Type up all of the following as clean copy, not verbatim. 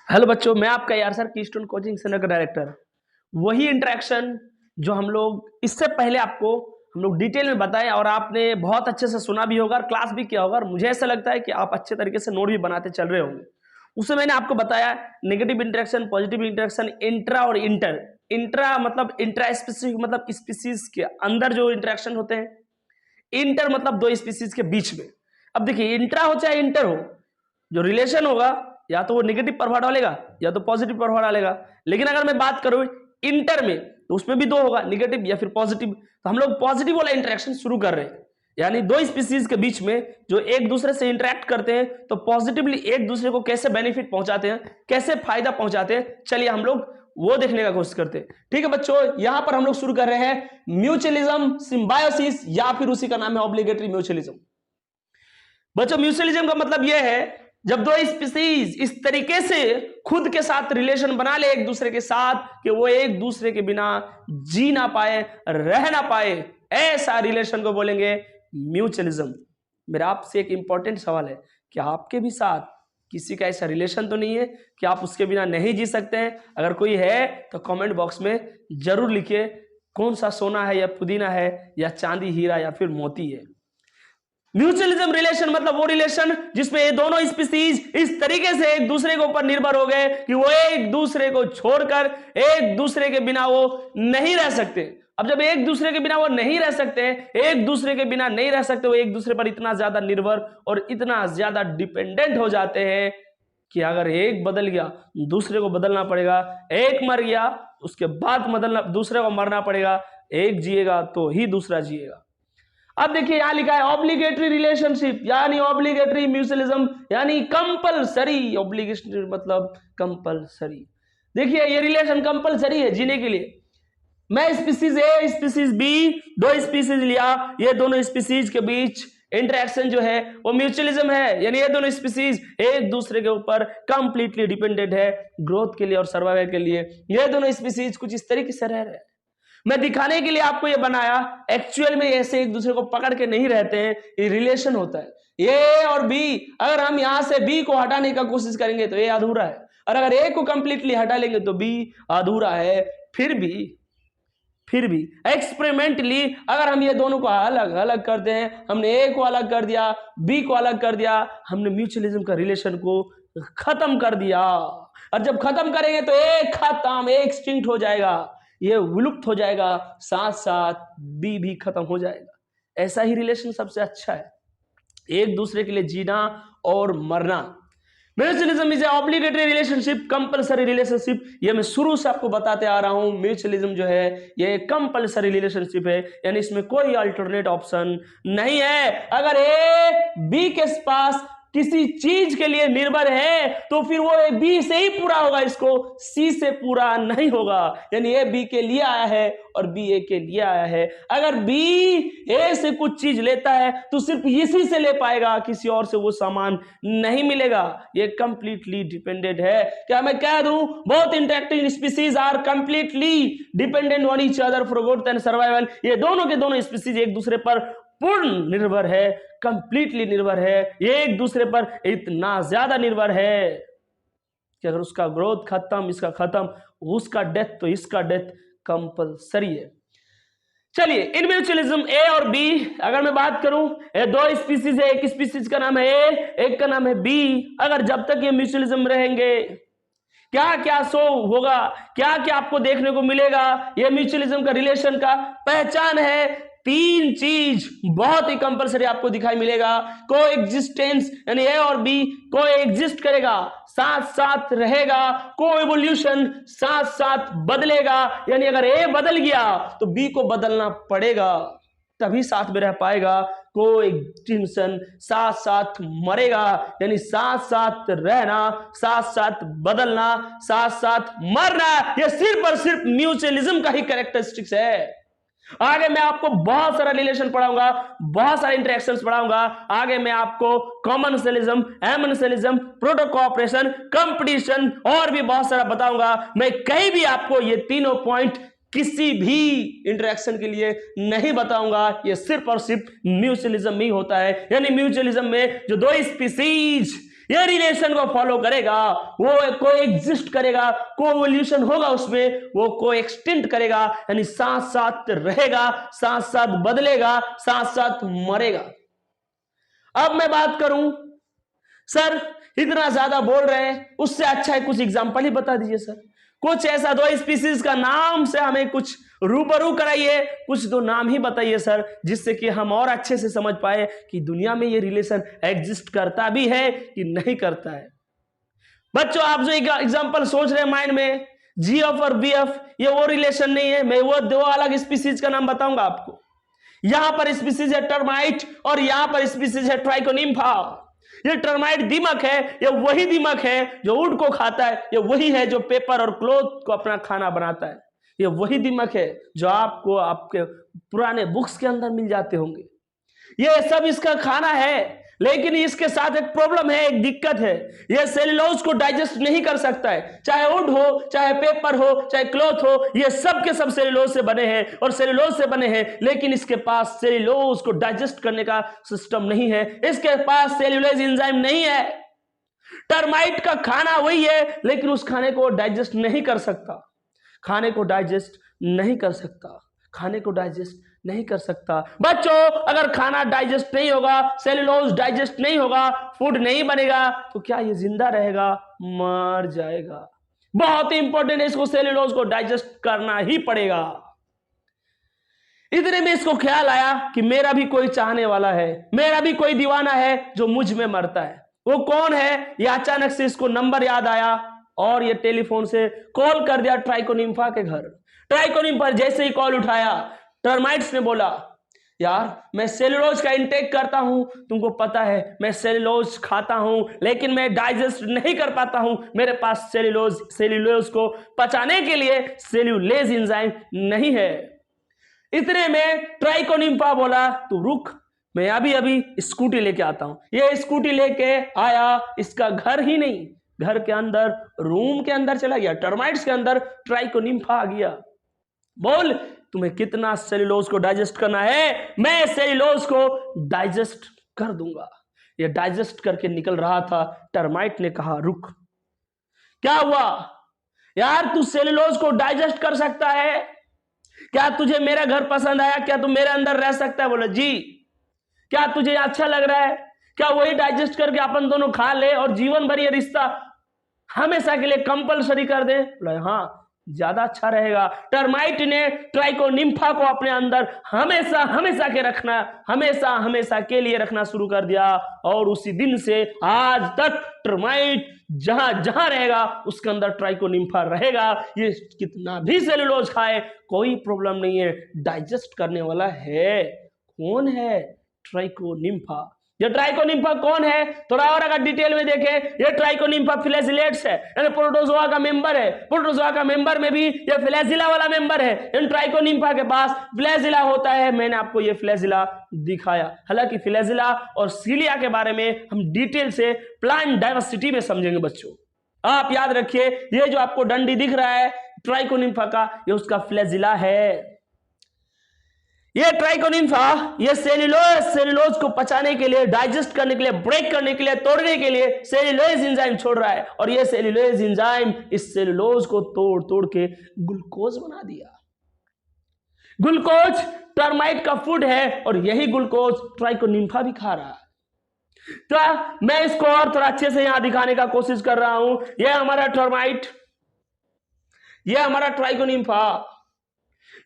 Hello बच्चों, मैं आपका यार सर कीस्टोन कोचिंग सेंटर का डायरेक्टर। वही इंटरेक्शन जो हम लोग इससे पहले आपको हम लोग डिटेल में बताए और आपने बहुत अच्छे से सुना भी होगा और क्लास भी किया होगा और मुझे ऐसा लगता है कि आप अच्छे तरीके से नोट भी बनाते चल रहे होंगे। उससे मैंने आपको बताया negative interaction, positive interaction, intra और इंटर। इंट्रा मतलब इंट्रा स्पीसीज, मतलब स्पीसीज के अंदर जो इंटरेक्शन होते हैं। इंटर मतलब दो स्पीसीज के बीच में। अब देखिए, इंट्रा हो चाहे इंटर हो, जो रिलेशन होगा या तो वो नेगेटिव प्रभाव डालेगा या तो पॉजिटिव प्रभाव डालेगा। लेकिन अगर मैं बात करूं इंटर में, तो उसमें भी दो होगा, नेगेटिव या फिर पॉजिटिव। तो हम लोग पॉजिटिव वाला इंटरेक्शन शुरू कर रहे हैं, यानी दो स्पीसीज के बीच में जो एक दूसरे से इंटरेक्ट करते हैं तो पॉजिटिवली एक दूसरे को कैसे बेनिफिट पहुंचाते हैं, कैसे फायदा पहुंचाते हैं, चलिए हम लोग वो देखने का कोशिश करते हैं। ठीक है बच्चों, यहां पर हम लोग शुरू कर रहे हैं म्यूचुअलिज्म, सिम्बायोसिस या फिर उसी का नाम है ऑब्लिगेटरी म्यूचुअलिज्म। बच्चों, म्यूचुअलिज्म का मतलब यह है जब दो स्पीसीज इस तरीके से खुद के साथ रिलेशन बना ले एक दूसरे के साथ कि वो एक दूसरे के बिना जी ना पाए, रह ना पाए, ऐसा रिलेशन को बोलेंगे म्यूचुअलिज्म। मेरा आपसे एक इंपॉर्टेंट सवाल है कि आपके भी साथ किसी का ऐसा रिलेशन तो नहीं है कि आप उसके बिना नहीं जी सकते हैं? अगर कोई है तो कमेंट बॉक्स में जरूर लिखिए कौन सा सोना है या पुदीना है या चांदी हीरा या फिर मोती है। म्यूचुअलिज्म रिलेशन मतलब वो रिलेशन जिसमें ये दोनों स्पीसीज इस तरीके से एक दूसरे के ऊपर निर्भर हो गए कि वो एक दूसरे को छोड़कर एक दूसरे के बिना वो नहीं रह सकते। अब जब एक दूसरे के बिना वो नहीं रह सकते, एक दूसरे के बिना नहीं रह सकते, वो एक दूसरे पर इतना ज्यादा निर्भर और इतना ज्यादा डिपेंडेंट हो जाते हैं कि अगर एक बदल गया दूसरे को बदलना पड़ेगा, एक मर गया उसके बाद बदलना दूसरे को मरना पड़ेगा, एक जिएगा तो ही दूसरा जिएगा। अब देखिए यहां लिखा है ऑब्लिगेटरी रिलेशनशिप यानी ऑब्लिगेटरी म्यूचुअलिज्म यानी कंपलसरी। ऑब्लिगेटरी मतलब कंपलसरी। देखिए ये रिलेशन कंपलसरी है जीने के लिए। मैं स्पीसीज ए स्पीसीज बी, दो स्पीसीज लिया, ये दोनों स्पीसीज के बीच इंटरेक्शन जो है वो म्यूचुअलिज्म है, यानी ये दोनों स्पीसीज एक दूसरे के ऊपर कंप्लीटली डिपेंडेंट है ग्रोथ के लिए और सर्वाइवल के लिए। ये दोनों स्पीसीज कुछ इस तरीके से रह रहे हैं। मैं दिखाने के लिए आपको ये बनाया, एक्चुअल में ऐसे एक दूसरे को पकड़ के नहीं रहते हैं, ये रिलेशन होता है ए और बी। अगर हम यहां से बी को हटाने का कोशिश करेंगे तो ए अधूरा है, और अगर ए को कंप्लीटली हटा लेंगे तो बी अधूरा है। फिर भी एक्सपेरिमेंटली अगर हम ये दोनों को अलग अलग करते हैं, हमने ए को अलग कर दिया, बी को अलग कर दिया, हमने म्यूचुअलिज्म का रिलेशन को खत्म कर दिया। और जब खत्म करेंगे तो एक खत्म, एक एक्सटिंक्ट हो जाएगा, ये विलुप्त हो जाएगा, साथ साथ बी भी खत्म हो जाएगा। ऐसा ही रिलेशन सबसे अच्छा है, एक दूसरे के लिए जीना और मरना। Mutualism is a obligatory relationship, compulsory relationship. ये मैं शुरू से आपको बताते आ रहा हूं, म्यूचुअलिज्म जो है ये कंपलसरी रिलेशनशिप है, यानी इसमें कोई अल्टरनेट ऑप्शन नहीं है। अगर ए बी के पास किसी चीज के लिए निर्भर है तो फिर वो ए बी से ही पूरा होगा, इसको सी से पूरा नहीं होगा। यानी ए बी के लिए आया है और बी ए के लिए आया है। अगर बी ए से कुछ चीज लेता है तो सिर्फ इसी से ले पाएगा, किसी और से वो सामान नहीं मिलेगा। ये कंप्लीटली डिपेंडेंट है। क्या मैं कह दूं, both interacting species are completely dependent on each other for growth and survival. ये दोनों के दोनों स्पीसीज एक दूसरे पर पूर्ण निर्भर है, कंप्लीटली निर्भर है, एक दूसरे पर इतना ज्यादा निर्भर है कि अगर उसका ग्रोथ खत्म, इसका खत्म, उसका डेथ तो इसका डेथ कंपलसरी है। चलिए इन म्यूचुअलिज्म ए और बी अगर मैं बात करूं, ये दो स्पीसीज है, एक स्पीसीज का नाम है ए, एक का नाम है बी। अगर जब तक ये म्यूचुअलिज्म रहेंगे क्या क्या शो होगा, क्या क्या आपको देखने को मिलेगा। ये म्यूचुअलिज्म का रिलेशन का पहचान है, तीन चीज बहुत ही कंपलसरी आपको दिखाई मिलेगा। को एग्जिस्टेंस यानी ए और बी को एग्जिस्ट करेगा, साथ साथ रहेगा। को एवोल्यूशन साथ साथ बदलेगा, यानी अगर ए बदल गया तो बी को बदलना पड़ेगा तभी साथ में रह पाएगा। को एक्सटिंक्शन साथ साथ मरेगा, यानी साथ साथ रहना, साथ साथ बदलना, साथ साथ मरना। यह सिर्फ और सिर्फ म्यूचुअलिज्म का ही कैरेक्टरिस्टिक्स है। आगे मैं आपको बहुत सारा रिलेशन पढ़ाऊंगा, बहुत सारे इंटरेक्शंस पढ़ाऊंगा। आगे मैं आपको कॉमनसेलिज्म, एमनसेलिज्म, प्रोटो कोऑपरेशन, कंपटीशन और भी बहुत सारा बताऊंगा। मैं कहीं भी आपको ये तीनों पॉइंट किसी भी इंटरेक्शन के लिए नहीं बताऊंगा, ये सिर्फ और सिर्फ म्यूचुअलिज्म ही होता है। यानी म्यूचुअलिज्म में जो दो स्पीसीज ये रिलेशन को फॉलो करेगा, वो को एग्जिस्ट करेगा, कोवोल्यूशन होगा उसमें, वो को एक्सटेंड करेगा, यानी साथ साथ रहेगा, साथ साथ बदलेगा, साथ साथ मरेगा। अब मैं बात करूं, सर इतना ज्यादा बोल रहे हैं, उससे अच्छा है कुछ एग्जांपल ही बता दीजिए सर, कुछ ऐसा दो स्पीसीज का नाम से हमें कुछ रूबरू कराइए, कुछ दो नाम ही बताइए सर, जिससे कि हम और अच्छे से समझ पाए कि दुनिया में ये रिलेशन एग्जिस्ट करता भी है कि नहीं करता है। बच्चों आप जो एग्जांपल सोच रहे हैं माइंड में, जीएफ और बीएफ, ये वो रिलेशन नहीं है। मैं वो दो अलग स्पीसीज का नाम बताऊंगा आपको। यहां पर स्पीसीज है टर्माइट और यहां पर स्पीसीज है ट्राइकोनिम्फा। ये टर्माइट दीमक है, ये वही दीमक है जो वुड को खाता है, ये वही है जो पेपर और क्लॉथ को अपना खाना बनाता है, ये वही दीमक है जो आपको आपके पुराने बुक्स के अंदर मिल जाते होंगे। ये सब इसका खाना है, लेकिन इसके साथ एक प्रॉब्लम है, एक दिक्कत है, ये सेल्यूलोज को डाइजेस्ट नहीं कर सकता है। चाहे वुड हो, चाहे पेपर हो, चाहे क्लॉथ हो, ये सब के सब सेल्यूलोज से बने हैं और सेल्यूलोज से बने हैं, लेकिन इसके पास सेल्यूलोज को डाइजेस्ट करने का सिस्टम नहीं है, इसके पास सेल्यूलोज एंजाइम नहीं है। टर्माइट का खाना वही है, लेकिन उस खाने को डाइजेस्ट नहीं कर सकता, खाने को डाइजेस्ट नहीं कर सकता, खाने को डाइजेस्ट नहीं कर सकता। बच्चों अगर खाना डाइजेस्ट नहीं होगा, सेल्यूलोज डाइजेस्ट नहीं होगा, फूड नहीं बनेगा, तो क्या ये जिंदा रहेगा? मर जाएगा। बहुत ही इंपॉर्टेंट है, इसको सेल्यूलोज को डाइजेस्ट करना ही पड़ेगा। इतने में इसको ख्याल आया कि मेरा भी कोई चाहने वाला है, मेरा भी कोई दीवाना है जो मुझ में मरता है। वो कौन है? ये अचानक से इसको नंबर याद आया और ये टेलीफोन से कॉल कर दिया ट्राइकोनिम्फा के घर। ट्राइकोनिम्फा जैसे ही कॉल उठाया, टर्माइट्स ने बोला, यार मैं सेल्यूलोज का इंटेक करता हूं, तुमको पता है मैं सेल्यूलोज खाता हूं, लेकिन मैं डाइजेस्ट नहीं कर पाता हूं, मेरे पास सेल्यूलोज को पचाने के लिए सेल्यूलेज एंजाइम नहीं है। इतने में ट्राइकोनिम्फा बोला, तू रुक, मैं अभी स्कूटी लेके आता हूं। ये स्कूटी लेके आया, इसका घर ही नहीं, घर के अंदर रूम के अंदर चला गया, टर्माइट्स के अंदर ट्राइकोनिम्फा आ गया। बोल तुम्हें कितना सेल्यूलोज को डाइजेस्ट करना है? मैं सेल्यूलोज को डाइजेस्ट कर दूंगा। ये डाइजेस्ट करके निकल रहा था, टर्माइट ने कहा रुक। क्या हुआ? यार तू सेल्यूलोज को डाइजेस्ट कर सकता है? क्या तुझे मेरा घर पसंद आया? क्या तू मेरे अंदर रह सकता है? बोला जी। क्या तुझे अच्छा लग रहा है? क्या वही डाइजेस्ट करके अपन दोनों खा ले और जीवन भर ये रिश्ता हमेशा के लिए कंपलसरी कर दे? बोला हाँ, ज्यादा अच्छा रहेगा। टर्माइट ने ट्राइकोनिम्फा को अपने अंदर हमेशा हमेशा के रखना, हमेशा हमेशा के लिए रखना शुरू कर दिया, और उसी दिन से आज तक टर्माइट जहां जहां रहेगा उसके अंदर ट्राइकोनिम्फा रहेगा। ये कितना भी सेल्यूलोज खाए कोई प्रॉब्लम नहीं है, डाइजेस्ट करने वाला है। कौन है? ट्राइकोनिम्फा। ये ट्राइकोनिम्फा कौन है? थोड़ा और अगर डिटेल में देखें, ये ट्राइकोनिम्फा फ्लैजिलेट्स है, यानी प्रोटोजोआ का मेंबर है। प्रोटोजोआ का मेंबर में भी ये फ्लैजिला वाला मेंबर है। इन ट्राइकोनिम्फा के पास फ्लैजिला होता है। मैंने आपको ये फ्लैजिला दिखाया। हालांकि फ्लैजिला और सीलिया के बारे में हम डिटेल से प्लांट डाइवर्सिटी में समझेंगे बच्चों। आप याद रखिए, ये जो आपको डंडी दिख रहा है ट्राइकोनिम्फा का, ये उसका फ्लैजिला है। ये ट्राइकोनिम्फा ये सेल्यूलोज को पचाने के लिए, डाइजेस्ट करने के लिए, ब्रेक करने के लिए, तोड़ने के लिए सेल्यूलोज एंजाइम छोड़ रहा है, और ये सेल्यूलोज एंजाइम इस सेल्यूलोज को तोड़ तोड़ के ग्लूकोज बना दिया। ग्लूकोज टर्माइट का फूड है और यही ग्लूकोज ट्राइकोनिम्फा भी खा रहा है। तो मैं इसको और थोड़ा अच्छे से यहां दिखाने का कोशिश कर रहा हूं। यह हमारा टर्माइट, यह हमारा ट्राइकोनिम्फा।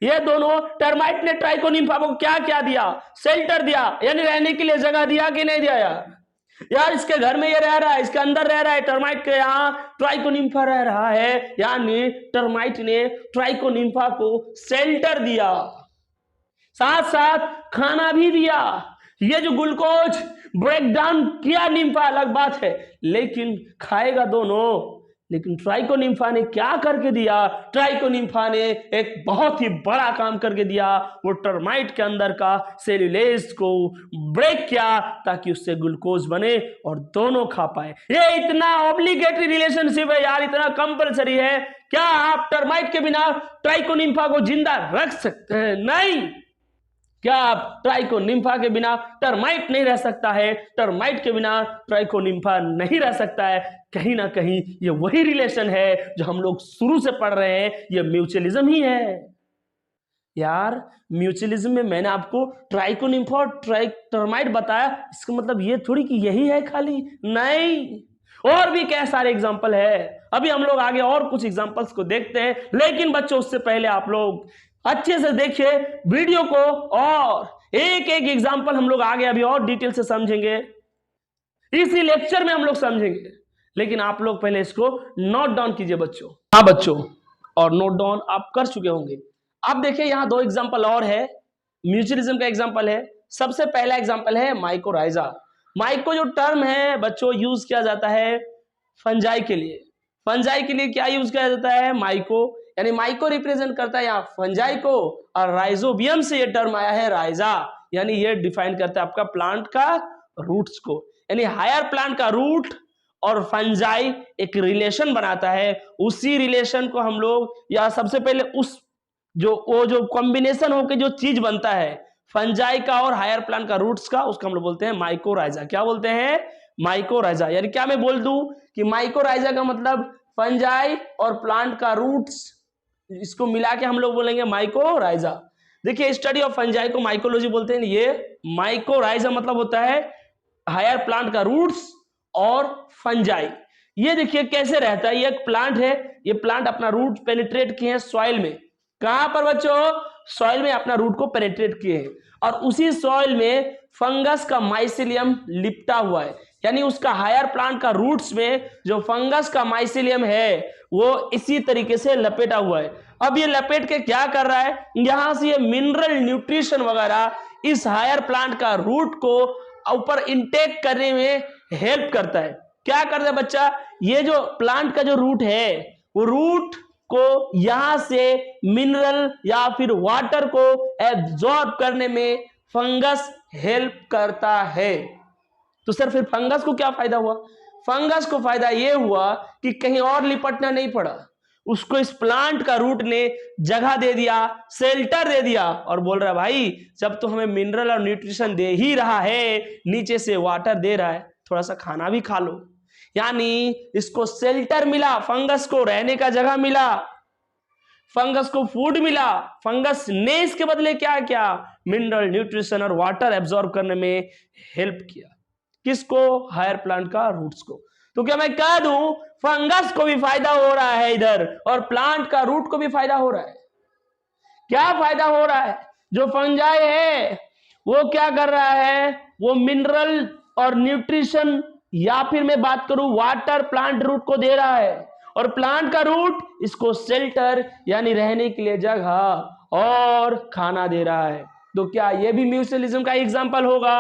ये दोनों, टर्माइट ने ट्राइकोनिम्फा को क्या क्या दिया? शेल्टर दिया, यानी रहने के लिए जगह दिया कि नहीं दिया? यार इसके घर में ये रह रहा है, इसके अंदर रह रहा है, टर्माइट के यहाँ ट्राइकोनिम्फा रह रहा है, यानी टर्माइट ने ट्राइकोनिम्फा को शेल्टर दिया, साथ साथ खाना भी दिया। ये जो ग्लूकोज ब्रेक डाउन किया निम्फा अलग बात है, लेकिन खाएगा दोनों। लेकिन ट्राइकोनिम्फा ने क्या करके दिया? ट्राइकोनिम्फा ने एक बहुत ही बड़ा काम करके दिया। वो टर्माइट के अंदर का सेल्यूलेज को ब्रेक किया ताकि उससे ग्लूकोज बने और दोनों खा पाए। ये इतना ऑब्लिगेटरी रिलेशनशिप है यार, इतना कंपलसरी है। क्या आप टर्माइट के बिना ट्राइकोनिम्फा को जिंदा रख सकते हैं? नहीं। क्या ट्राइकोनिम्फा के बिना टर्माइट नहीं रह सकता है, टर्माइट के बिना ट्राइकोनिम्फा नहीं रह सकता है। कहीं ना कहीं ये वही रिलेशन है जो हम लोग शुरू से पढ़ रहे हैं, ये म्यूचुअलिज्म ही है यार। म्यूचुअलिज्म में मैंने आपको ट्राइकोनिम्फा और टर्माइट बताया, इसका मतलब ये थोड़ी कि यही है खाली, नहीं, और भी क्या सारे एग्जाम्पल है। अभी हम लोग आगे और कुछ एग्जाम्पल्स को देखते हैं, लेकिन बच्चों उससे पहले आप लोग अच्छे से देखिए वीडियो को, और एक एक एग्जाम्पल हम लोग आगे अभी और डिटेल से समझेंगे, इसी लेक्चर में हम लोग समझेंगे। लेकिन आप लोग पहले इसको नोट डाउन कीजिए बच्चों। हाँ बच्चों, और नोट डाउन आप कर चुके होंगे। अब देखिए यहाँ दो एग्जाम्पल और है, म्यूचुअलिज्म का एग्जाम्पल है। सबसे पहला एग्जाम्पल है माइकोराइजा। माइको जो टर्म है बच्चों यूज किया जाता है फंजाई के लिए। फंजाई के लिए क्या यूज किया जाता है? माइको, यानी माइको रिप्रेजेंट करता है यहाँ फंजाई को, और राइजोबियम से ये टर्म आया है राइजा, यानी ये डिफाइन करता है आपका प्लांट का रूट्स को। यानी हायर प्लांट का रूट और फंजाई एक रिलेशन बनाता है। उसी रिलेशन को हम लोग, या सबसे पहले उस जो कॉम्बिनेशन होकर जो चीज बनता है फंजाई का और हायर प्लांट का रूट्स का, उसको हम लोग बोलते हैं माइकोराइजा। क्या बोलते हैं? माइकोराइजा। यानी क्या मैं बोल दूं कि माइकोराइजा का मतलब फंजाई और प्लांट का रूट्स, इसको मिला के हम लोग बोलेंगे माइकोराइजा। देखिए स्टडी ऑफ फंजाई को माइकोलॉजी बोलते हैं। ये माइकोराइजा मतलब होता है हायर प्लांट का रूट्स और फंजाई। ये देखिए कैसे रहता है, ये एक प्लांट है, ये प्लांट अपना रूट पेनिट्रेट किए हैं सॉइल में। कहां पर बच्चों? सॉइल में अपना रूट को पेनिट्रेट किए हैं, और उसी सॉइल में फंगस का माइसिलियम लिपटा हुआ है। यानी उसका हायर प्लांट का रूट्स में जो फंगस का माइसिलियम है वो इसी तरीके से लपेटा हुआ है। अब ये लपेट के क्या कर रहा है? यहां से ये मिनरल न्यूट्रिशन वगैरह इस हायर प्लांट का रूट को ऊपर इनटेक करने में हेल्प करता है। क्या करता है बच्चा? ये जो प्लांट का जो रूट है वो रूट को यहां से मिनरल या फिर वाटर को एब्जॉर्ब करने में फंगस हेल्प करता है। तो सर फिर फंगस को क्या फायदा हुआ? फंगस को फायदा यह हुआ कि कहीं और लिपटना नहीं पड़ा, उसको इस प्लांट का रूट ने जगह दे दिया, शेल्टर दे दिया, और बोल रहा है भाई जब तो हमें मिनरल और न्यूट्रिशन दे ही रहा है, नीचे से वाटर दे रहा है, थोड़ा सा खाना भी खा लो। यानी इसको शेल्टर मिला, फंगस को रहने का जगह मिला, फंगस को फूड मिला। फंगस ने इसके बदले क्या किया? मिनरल, न्यूट्रिशन और वाटर एब्जॉर्ब करने में हेल्प किया। किसको? हायर प्लांट का रूट्स को। तो क्या मैं कह दूं फंगस को भी फायदा हो रहा है इधर, और प्लांट का रूट को भी फायदा हो रहा है? क्या फायदा हो रहा है? जो फंजाई है वो क्या कर रहा है? वो मिनरल और न्यूट्रिशन, या फिर मैं बात करूं वाटर, प्लांट रूट को दे रहा है, और प्लांट का रूट इसको शेल्टर यानी रहने के लिए जगह और खाना दे रहा है। तो क्या ये भी म्यूचुअलिज्म का एग्जांपल होगा?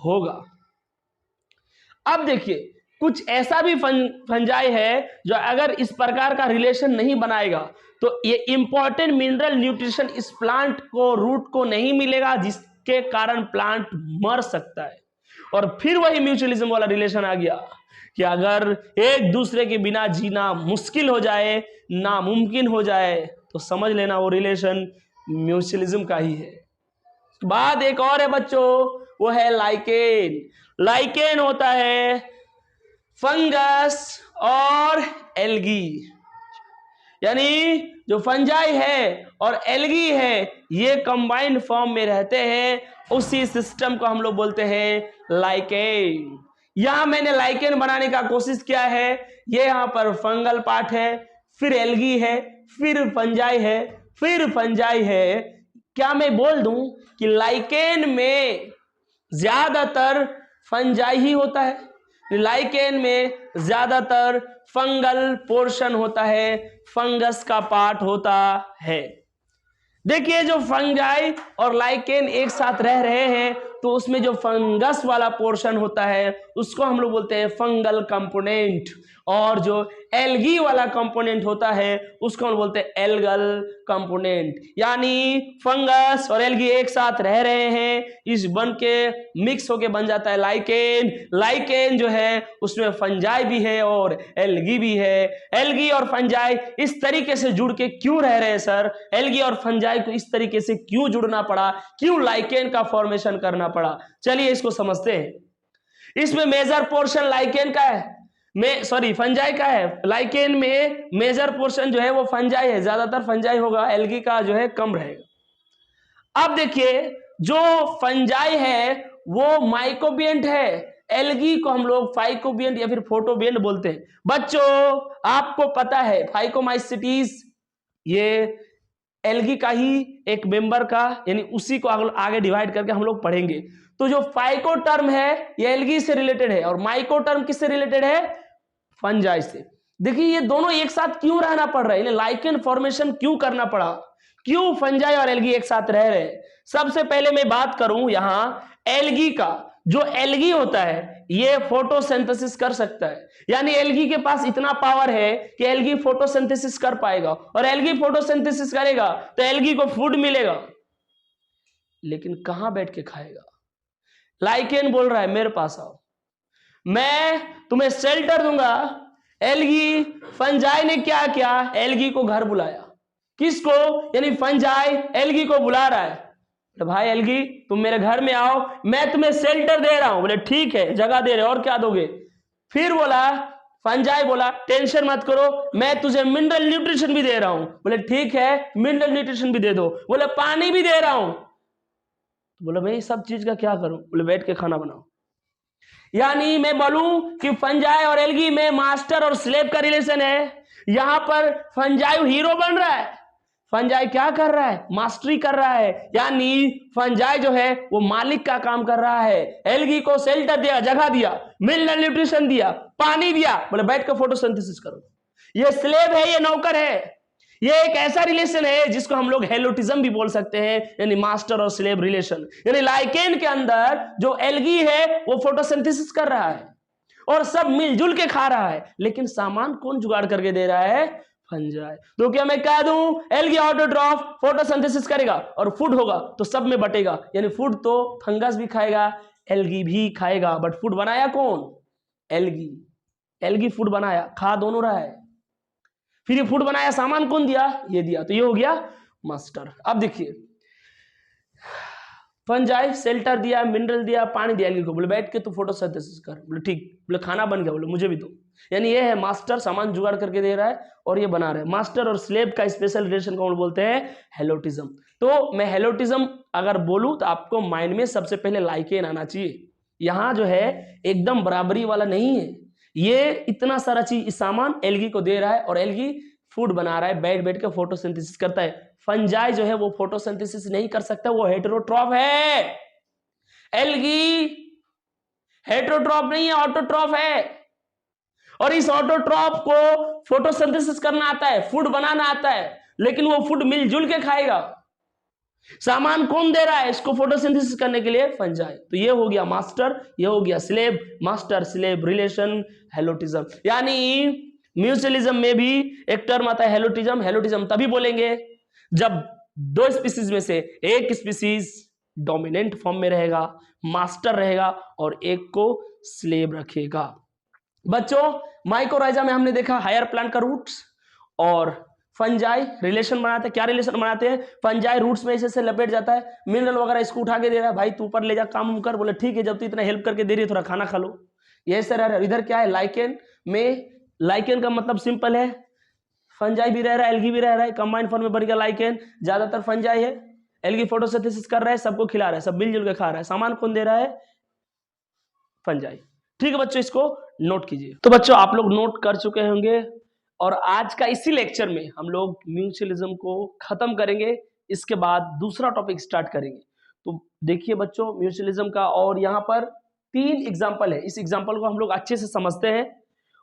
होगा। अब देखिए कुछ ऐसा भी फंजाई है जो अगर इस प्रकार का रिलेशन नहीं बनाएगा तो ये इंपॉर्टेंट मिनरल न्यूट्रिशन इस प्लांट को, रूट को नहीं मिलेगा, जिसके कारण प्लांट मर सकता है। और फिर वही म्यूचुअलिज्म वाला रिलेशन आ गया कि अगर एक दूसरे के बिना जीना मुश्किल हो जाए, नामुमकिन हो जाए, तो समझ लेना वो रिलेशन म्यूचुअलिज्म का ही है। बाद एक और है बच्चों, वो है लाइकेन। लाइकेन होता है फंगस और एल्गी, यानी जो फंजाई है और एल्गी है ये कंबाइंड फॉर्म में रहते हैं, उसी सिस्टम को हम लोग बोलते हैं लाइकेन। यहां मैंने लाइकेन बनाने का कोशिश किया है। ये यहां पर फंगल पार्ट है, फिर एल्गी है, फिर फंजाई है, फिर फंजाई है। क्या मैं बोल दूं कि लाइकेन में ज्यादातर फंजाई ही होता है, लाइकेन में ज्यादातर फंगल पोर्शन होता है, फंगस का पार्ट होता है। देखिए जो फंजाई और लाइकेन एक साथ रह रहे हैं तो उसमें जो फंगस वाला पोर्शन होता है उसको हम लोग बोलते हैं फंगल कंपोनेंट, और जो एल्गी वाला कंपोनेंट होता है उसको हम बोलते हैं एल्गल कंपोनेंट। यानी फंगस और एल्गी एक साथ रह रहे हैं, इस बन के मिक्स होके बन जाता है लाइकेन। लाइकेन जो है उसमें फंजाई भी है और एल्गी भी है। एल्गी और फंजाई इस तरीके से जुड़ के क्यों रह रहे हैं सर? एल्गी और फंजाई को इस तरीके से क्यों जुड़ना पड़ा, क्यों लाइकेन का फॉर्मेशन करना पड़ा, चलिए इसको समझते हैं। इसमें मेजर पोर्शन लाइकेन का है, फंजाई का है। लाइकेन में मेजर पोर्शन जो है वो फंजाई है, ज्यादातर फंजाई होगा, एल्गी का जो है कम रहेगा। अब देखिए जो फंजाई है वो माइकोबियंट है, एल्गी को हम लोग फाइकोबियंट या फिर फोटोबियंट बोलते हैं। बच्चों आपको पता है फाइकोमाइसिटीज ये एल्गी का ही एक मेंबर का, यानी उसी को आगे डिवाइड करके हम लोग पढ़ेंगे। तो जो फाइको टर्म है ये एल्गी से रिलेटेड है और माइको टर्म किससे रिलेटेड है? फंजाई से। देखिए ये दोनों एक साथ क्यों रहना पड़ रहा है, इन्हें लाइकेन फॉर्मेशन क्यों करना पड़ा, क्यों फंजाई और एल्गी एक साथ रह रहे? सबसे पहले मैं बात करूं यहां एल्गी का। जो एल्गी होता है ये फोटोसिंथेसिस कर सकता है, यानी एल्गी के पास इतना पावर है कि एल्गी फोटोसिंथेसिस कर पाएगा, और एल्गी फोटोसिंथेसिस करेगा तो एल्गी को फूड मिलेगा, लेकिन कहां बैठ के खाएगा? लाइकेन बोल रहा है मेरे पास आओ, मैं तुम्हें शेल्टर दूंगा। एल्गी फंजाई ने क्या किया? एल्गी को घर बुलाया। किसको? यानी फंजाई एल्गी को बुला रहा है, तो भाई एल्गी तुम मेरे घर में आओ, मैं तुम्हें शेल्टर दे रहा हूं। बोले ठीक है, जगह दे रहे, और क्या दोगे? फिर बोला फंजाई बोला टेंशन मत करो, मैं तुझे मिनरल न्यूट्रिशन भी दे रहा हूं। बोले ठीक है, मिनरल न्यूट्रिशन भी दे दो। बोले पानी भी दे रहा हूं। बोले भाई सब चीज का क्या करूं? बोले बैठ के खाना बनाओ। यानी मैं बोलूं कि फंजाई और एल्गी में मास्टर और स्लेव का रिलेशन है। यहां पर फंजाई हीरो बन रहा है, फंजाई क्या कर रहा है? मास्टरी कर रहा है। यानी फंजाई जो है वो मालिक का काम कर रहा है। एल्गी को शेल्टर दिया, जगह दिया, मिनरल न्यूट्रिशन दिया, पानी दिया, बोले बैठ कर फोटोसिंथेसिस करो। ये स्लेव है, ये नौकर है। ये एक ऐसा रिलेशन है जिसको हम लोग हेलोटिज्म भी बोल सकते हैं, यानी मास्टर और स्लेव रिलेशन। यानी लाइकेन के अंदर जो एल्गी है वो फोटोसिंथेसिस कर रहा है और सब मिलजुल के खा रहा है, लेकिन सामान कौन जुगाड़ करके दे रहा है? फंजाई। तो क्या मैं कह दूं एल्गी ऑटोट्रॉफ फोटोसिंथेसिस करेगा और फूड होगा तो सब में बटेगा, यानी फूड तो फंगस भी खाएगा, एल्गी भी खाएगा, बट फूड बनाया कौन? एल्गी। एल्गी फूड बनाया, खा दोनों रहा है। फिर ये फूड बनाया, सामान कौन दिया? ये दिया, तो ये हो गया मास्टर। अब देखिए फंजाई शेल्टर दिया, मिनरल दिया, पानी दिया एल्गी को, बोले बैठ के तू फोटोसिंथेसिस कर। बोले ठीक। बोले खाना बन गया, बोले मुझे भी दो। यानी ये है मास्टर, सामान जुगाड़ करके दे रहा है और ये बना रहा है। मास्टर और स्लेव का स्पेशल रिलेशन को बोलते हैं हेलोटिज्म। तो मैं हेलोटिज्म अगर बोलूं तो आपको माइंड में सबसे पहले लाइकेन आना चाहिए। यहां जो है एकदम बराबरी वाला नहीं है, ये इतना सारा चीज सामान एल्गी को दे रहा है और एल्गी फूड बना रहा है, बैठ बैठ के फोटोसिंथेसिस करता है। फंजाई जो है वो फोटोसिंथेसिस नहीं कर सकता, वो हेटेरोट्रॉफ है। एल्गी हेटेरोट्रॉफ नहीं है, ऑटोट्रॉफ है। और इस ऑटोट्रॉफ को फोटोसिंथेसिस करना आता है, फूड बनाना आता है, लेकिन वो फूड मिलजुल के खाएगा। सामान कौन दे रहा है इसको फोटोसिंथेसिस करने के लिए? फंजाई। तो ये हो गया मास्टर, ये हो गया स्लेव, मास्टर स्लेव रिलेशन हेलोटिज्म। यानी म्यूचुअलिज्म में भी एक टर्म आता है हेलोटिज्म। हेलोटिज्म तभी बोलेंगे जब दो स्पीसीज में से एक स्पीसीज डोमिनेंट फॉर्म में रहेगा, मास्टर रहेगा, और एक को स्लेव रखेगा। बच्चों माइकोराइजा में हमने देखा हायर प्लांट का रूट्स और फंजाई रिलेशन बनाते हैं। क्या रिलेशन बनाते हैं? फंजाई रूट्स में ऐसे लपेट जाता है, मिनरल वगैरह इसको उठा के दे रहा है, भाई तू ऊपर ले जा, काम कर। बोले ठीक है, जब तू इतना हेल्प करके दे रही है थोड़ा खाना खा लो। ये ऐसे रह रहा है। इधर क्या है लाइकेन में? लाइकेन का मतलब सिंपल है, फंजाई भी रह रहा है, एल्गी भी रह रहा है, कंबाइंड फॉर्म में बन गया लाइकेन। ज्यादातर फंजाई है, एल्गी फोटोसिंथेसिस कर रहा है, सबको खिला रहा है, सब मिलजुल के खा रहा है। सामान कौन दे रहा है? फंजाई। ठीक है बच्चों, इसको नोट कीजिए। तो बच्चों आप लोग नोट कर चुके होंगे और आज का इसी लेक्चर में हम लोग म्यूचुअलिज्म को खत्म करेंगे, इसके बाद दूसरा टॉपिक स्टार्ट करेंगे। तो देखिए बच्चों म्यूचुअलिज्म का, और यहाँ पर 3 एग्जाम्पल है, इस एग्जाम्पल को हम लोग अच्छे से समझते हैं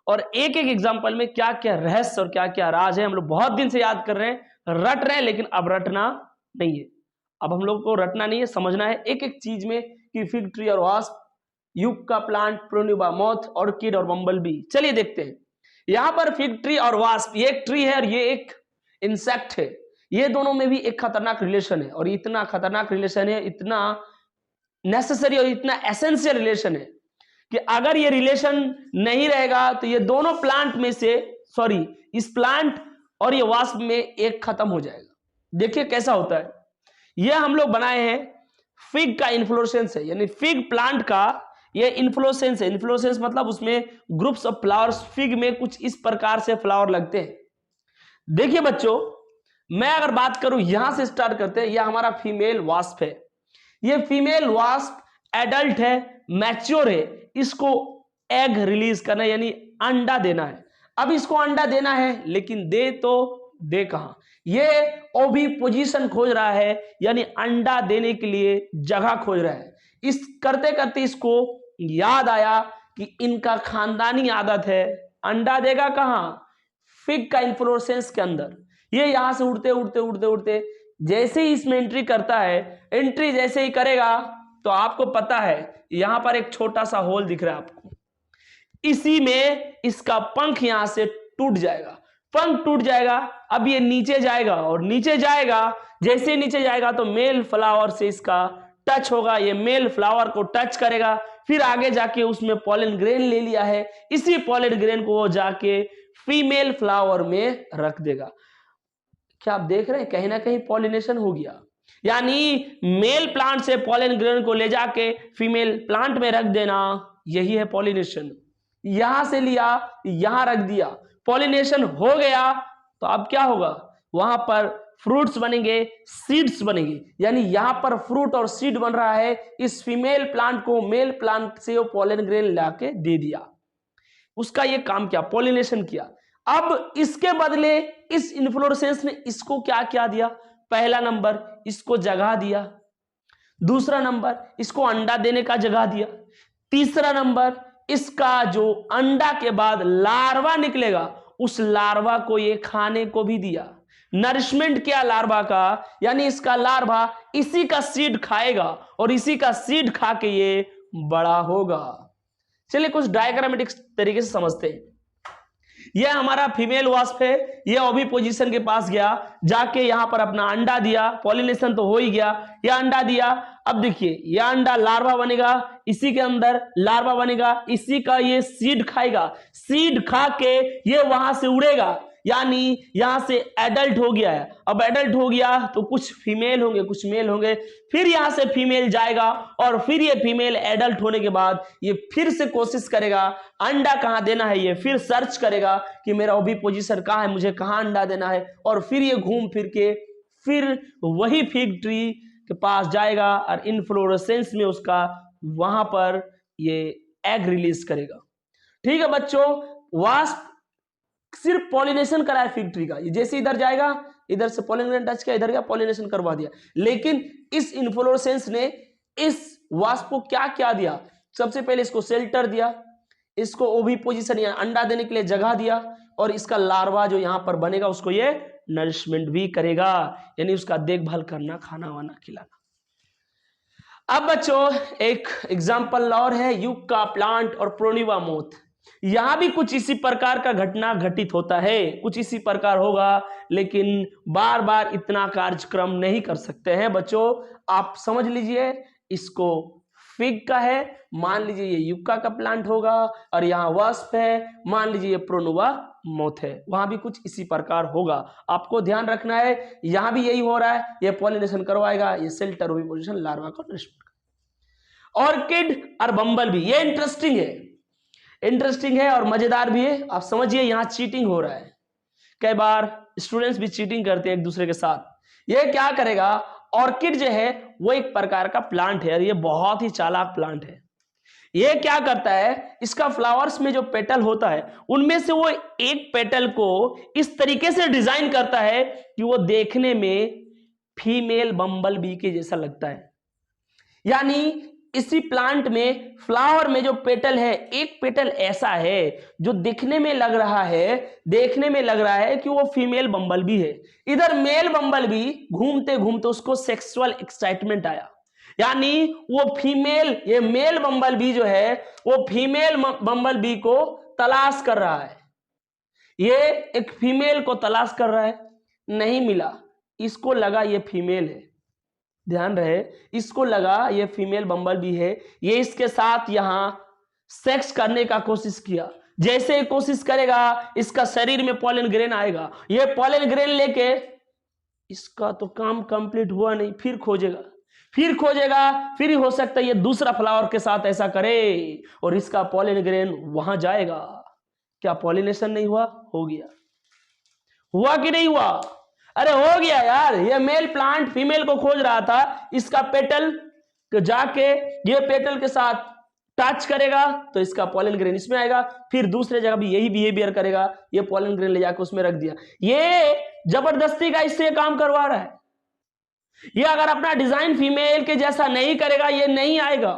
और एक एक एग्जाम्पल में क्या क्या रहस्य और क्या क्या राज है हम लोग बहुत दिन से याद कर रहे हैं, रट रहे हैं, लेकिन अब रटना नहीं है। अब हम लोग को रटना नहीं है, समझना है एक एक चीज में कि फिग ट्री और वास्प, युग का प्लांट, प्रोन्यूबा मॉथ, ऑर्किड और बम्बल बी। चलिए देखते हैं। यहां पर फिग ट्री और वास्प, ये एक ट्री है और ये एक इंसेक्ट है, ये दोनों में भी एक खतरनाक रिलेशन है, और इतना खतरनाक रिलेशन है, इतना नेसेसरी और इतना एसेंशियल रिलेशन है कि अगर ये रिलेशन नहीं रहेगा तो ये दोनों प्लांट में से, सॉरी, इस प्लांट और ये वास्प में एक खत्म हो जाएगा। देखिए कैसा होता है, ये हम लोग बनाए हैं फिग का इन्फ्लोरेसेंस है, यानी फिग प्लांट का ये इन्फ्लोरेसेंस है। इन्फ्लोरेसेंस मतलब उसमें ग्रुप्स ऑफ फ्लावर्स, फिग में कुछ इस प्रकार से फ्लावर लगते हैं। देखिए बच्चों, मैं अगर बात करूं, यहां से स्टार्ट करते हैं, यह हमारा फीमेल वास्प है। ये फीमेल वास्प एडल्ट है, मैच्योर है, इसको एग रिलीज करना है, यानी अंडा देना है। अब इसको अंडा देना है, लेकिन दे कहां, ये ओवी पोजीशन खोज रहा है, यानी अंडा देने के लिए जगह खोज रहा है। इस करते करते इसको याद आया कि इनका खानदानी आदत है, अंडा देगा कहां, फिग का इन्फ्लोरेसेंस के अंदर। ये यहां से उड़ते उड़ते उड़ते उड़ते जैसे ही इसमें एंट्री करता है, एंट्री जैसे ही करेगा तो आपको पता है यहां पर एक छोटा सा होल दिख रहा है आपको, इसी में इसका पंख यहां से टूट जाएगा, पंख टूट जाएगा। अब ये नीचे जाएगा, और नीचे जाएगा, जैसे नीचे जाएगा तो मेल फ्लावर से इसका टच होगा, ये मेल फ्लावर को टच करेगा, फिर आगे जाके उसमें पॉलन ग्रेन ले लिया है, इसी पॉलन ग्रेन को वो जाके फीमेल फ्लावर में रख देगा। क्या आप देख रहे हैं, कहीं ना कहीं पॉलिनेशन हो गया, यानी मेल प्लांट से पॉलन ग्रेन को ले जाके फीमेल प्लांट में रख देना, यही है पॉलिनेशन। यहां से लिया, यहां रख दिया, पॉलिनेशन हो गया, तो अब क्या होगा, वहां पर फ्रूट्स बनेंगे, सीड्स बनेंगे, यानी यहां पर फ्रूट और सीड बन रहा है। इस फीमेल प्लांट को मेल प्लांट से वो पॉलन ग्रेन लाके दे दिया, उसका ये काम किया, पॉलिनेशन किया। अब इसके बदले इस इन्फ्लोरेसेंस ने इसको क्या क्या दिया, पहला नंबर इसको जगह दिया, दूसरा नंबर इसको अंडा देने का जगह दिया, तीसरा नंबर इसका जो अंडा के बाद लार्वा निकलेगा, उस लार्वा को ये खाने को भी दिया, नरिशमेंट किया लार्वा का, यानी इसका लार्वा इसी का सीड खाएगा और इसी का सीड खा के ये बड़ा होगा। चलिए कुछ डायग्रामेटिक तरीके से समझते हैं। यह हमारा फीमेल वास्प है, यह ओवी पोजीशन के पास गया, जाके यहां पर अपना अंडा दिया, पॉलिनेशन तो हो ही गया, यह अंडा दिया। अब देखिए यह अंडा लार्वा बनेगा, इसी के अंदर लार्वा बनेगा, इसी का ये सीड खाएगा, सीड खा के ये वहां से उड़ेगा, यानी यहां से एडल्ट हो गया है। अब एडल्ट हो गया तो कुछ फीमेल होंगे, कुछ मेल होंगे, फिर यहां से फीमेल जाएगा, और फिर ये फीमेल एडल्ट होने के बाद ये फिर से कोशिश करेगा अंडा कहां देना है, ये फिर सर्च करेगा कि मेरा ओवी पोजीशन कहां है, मुझे कहां अंडा देना है, और फिर ये घूम फिर के फिर वही फिग ट्री के पास जाएगा और इन्फ्लोरेसेंस में उसका वहां पर ये एग रिलीज करेगा। ठीक है बच्चों, वास्प सिर्फ पॉलिनेशन करा है फिग ट्री का, ये जैसे इधर जाएगा, इधर से पॉलिनेशन टच किया, इधर गया पॉलिनेशन करवा दिया, लेकिन इस इन्फ्लोरेसेंस ने इस वास्प को क्या क्या दिया, सबसे पहले इसको शेल्टर दिया, इसको ओवी पोजीशन या अंडा देने के लिए जगह दिया, और इसका लार्वा जो यहां पर बनेगा उसको ये नरिशमेंट भी करेगा, यानी उसका देखभाल करना, खाना वाना खिलाना। अब बच्चों एक एग्जाम्पल और है, युग का प्लांट और प्रोनिवा मोथ। यहां भी कुछ इसी प्रकार का घटना घटित होता है, कुछ इसी प्रकार होगा, लेकिन बार बार इतना कार्यक्रम नहीं कर सकते हैं बच्चों। आप समझ लीजिए, इसको फिग का है, मान लीजिए ये युक्का का प्लांट होगा, और यहाँ वास्प है, मान लीजिए ये प्रोनुवा मोथ है, वहां भी कुछ इसी प्रकार होगा। आपको ध्यान रखना है, यहां भी यही हो रहा है, ये पॉलिनेशन करवाएगा, ये सेल्टर ओवी पोजीशन लार्वा को नरिशमेंट। ऑर्किड और बम्बल भी, ये इंटरेस्टिंग है, इंटरेस्टिंग है और मजेदार भी है। आप समझिए यहां चीटिंग हो रहा है, कई बार स्टूडेंट्स भी चीटिंग करते हैं एक दूसरे के साथ। ये क्या करेगा, ऑर्किड जो है वो एक प्रकार का प्लांट है, और ये बहुत ही चालाक प्लांट है। ये क्या करता है, इसका फ्लावर्स में जो पेटल होता है उनमें से वो एक पेटल को इस तरीके से डिजाइन करता है कि वो देखने में फीमेल बम्बल बी के जैसा लगता है। यानी इसी प्लांट में फ्लावर में जो पेटल है, एक पेटल ऐसा है जो दिखने में लग रहा है कि वो फीमेल बम्बल बी है। इधर मेल बम्बल बी घूमते घूमते उसको सेक्सुअल एक्साइटमेंट आया, यानी वो फीमेल, ये मेल बम्बल बी जो है वो फीमेल बम्बल बी को तलाश कर रहा है, ये एक फीमेल को तलाश कर रहा है, नहीं मिला, इसको लगा ये फीमेल है, ध्यान रहे, इसको लगा ये फीमेल बम्बल बी है, ये इसके साथ यहां सेक्स करने का कोशिश किया। जैसे ही कोशिश करेगा इसका शरीर में पॉलन ग्रेन आएगा, ये पॉलन ग्रेन लेके, इसका तो काम कंप्लीट हुआ नहीं, फिर खोजेगा, फिर हो सकता है ये दूसरा फ्लावर के साथ ऐसा करे और इसका पॉलन ग्रेन वहां जाएगा। क्या पॉलिनेशन नहीं हुआ? हो गया। हुआ कि नहीं हुआ? अरे हो गया यार। ये मेल प्लांट फीमेल को खोज रहा था, इसका पेटल जाके ये पेटल के साथ टच करेगा तो इसका पॉलन ग्रेन इसमें आएगा, फिर दूसरे जगह भी यही बिहेवियर करेगा, ये पॉलन ग्रेन ले जाकर उसमें रख दिया। ये जबरदस्ती का इससे काम करवा रहा है। ये अगर अपना डिजाइन फीमेल के जैसा नहीं करेगा ये नहीं आएगा।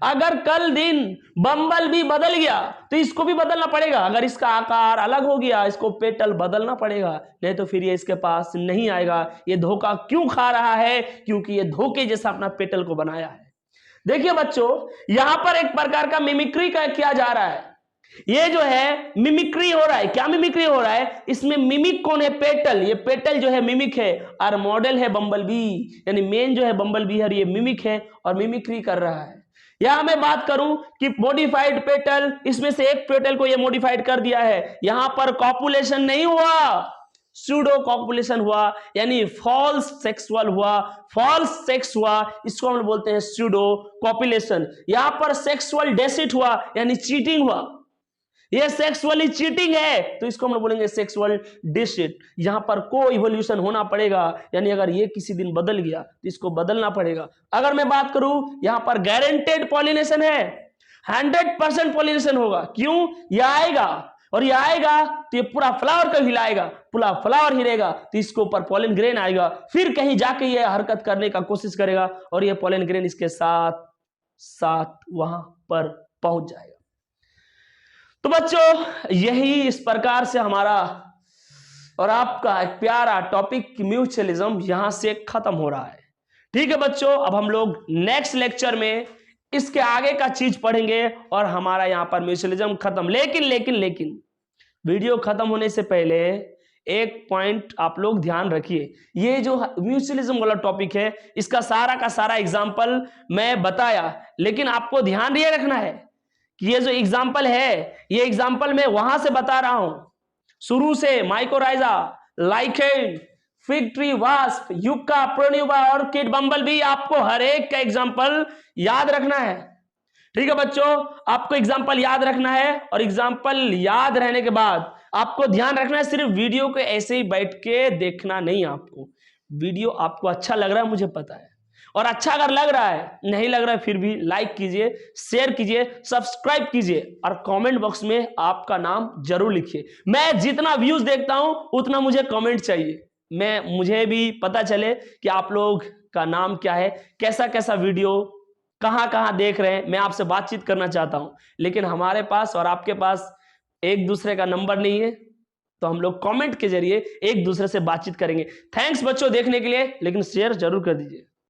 अगर कल दिन बम्बल भी बदल गया तो इसको भी बदलना पड़ेगा। अगर इसका आकार अलग हो गया इसको पेटल बदलना पड़ेगा, नहीं तो फिर ये इसके पास नहीं आएगा। ये धोखा क्यों खा रहा है? क्योंकि ये धोखे जैसा अपना पेटल को बनाया है। देखिए बच्चों, यहां पर एक प्रकार का मिमिक्री का किया जा रहा है। ये जो है मिमिक्री हो रहा है। क्या मिमिक्री हो रहा है? इसमें मिमिक कौन है? पेटल। ये पेटल जो है मिमिक है और मॉडल है बम्बल बी, यानी मेन जो है बम्बल बी है, ये मिमिक है और मिमिक्री कर रहा है। यहां मैं बात करूं कि मॉडिफाइड पेटल, इसमें से एक पेटल को ये मॉडिफाइड कर दिया है। यहां पर कॉपुलेशन नहीं हुआ, सूडो कॉपुलेशन हुआ, यानी फॉल्स सेक्सुअल हुआ, फॉल्स सेक्स हुआ, इसको हम बोलते हैं सूडो कॉपुलेशन। यहां पर सेक्सुअल डेसिट हुआ, यानी चीटिंग हुआ। ये सेक्सुअली चीटिंग है तो इसको हम बोलेंगे सेक्सुअल डिसिट। यहां पर को इवोल्यूशन होना पड़ेगा, यानी अगर ये किसी दिन बदल गया तो इसको बदलना पड़ेगा। अगर मैं बात करूं यहां पर गारंटेड पॉलिनेशन है, 100% पॉलिनेशन होगा। क्यों? ये आएगा और ये आएगा तो ये पूरा फ्लावर को हिलाएगा, पूरा फ्लावर हिलेगा तो इसके ऊपर पॉलन ग्रेन आएगा, फिर कहीं जाके ये हरकत करने का कोशिश करेगा और ये पॉलन ग्रेन इसके साथ साथ वहां पर पहुंच जाएगा। तो बच्चों यही इस प्रकार से हमारा और आपका एक प्यारा टॉपिक म्यूचुअलिज्म यहां से खत्म हो रहा है। ठीक है बच्चों, अब हम लोग नेक्स्ट लेक्चर में इसके आगे का चीज पढ़ेंगे और हमारा यहां पर म्यूचुअलिज्म खत्म। लेकिन वीडियो खत्म होने से पहले एक पॉइंट आप लोग ध्यान रखिए। ये जो म्यूचुअलिज्म वाला टॉपिक है इसका सारा का सारा एग्जाम्पल मैं बताया, लेकिन आपको ध्यान ये रखना है कि ये जो एग्जाम्पल है ये एग्जाम्पल मैं वहां से बता रहा हूं शुरू से। Mycorrhiza, lichen, fig tree, wasp, yucca, pronuba, orchid, bumble bee, आपको हर एक का एग्जाम्पल याद रखना है। ठीक है बच्चों, आपको एग्जाम्पल याद रखना है और एग्जाम्पल याद रहने के बाद आपको ध्यान रखना है सिर्फ वीडियो को ऐसे ही बैठ के देखना नहीं। आपको वीडियो आपको अच्छा लग रहा है मुझे पता है, और अच्छा अगर लग रहा है, नहीं लग रहा है फिर भी लाइक कीजिए, शेयर कीजिए, सब्सक्राइब कीजिए और कमेंट बॉक्स में आपका नाम जरूर लिखिए। मैं जितना व्यूज देखता हूं उतना मुझे कमेंट चाहिए, मुझे भी पता चले कि आप लोग का नाम क्या है, कैसा कैसा वीडियो कहां कहां देख रहे हैं। मैं आपसे बातचीत करना चाहता हूं, लेकिन हमारे पास और आपके पास एक दूसरे का नंबर नहीं है, तो हम लोग कमेंट के जरिए एक दूसरे से बातचीत करेंगे। थैंक्स बच्चों देखने के लिए, लेकिन शेयर जरूर कर दीजिए।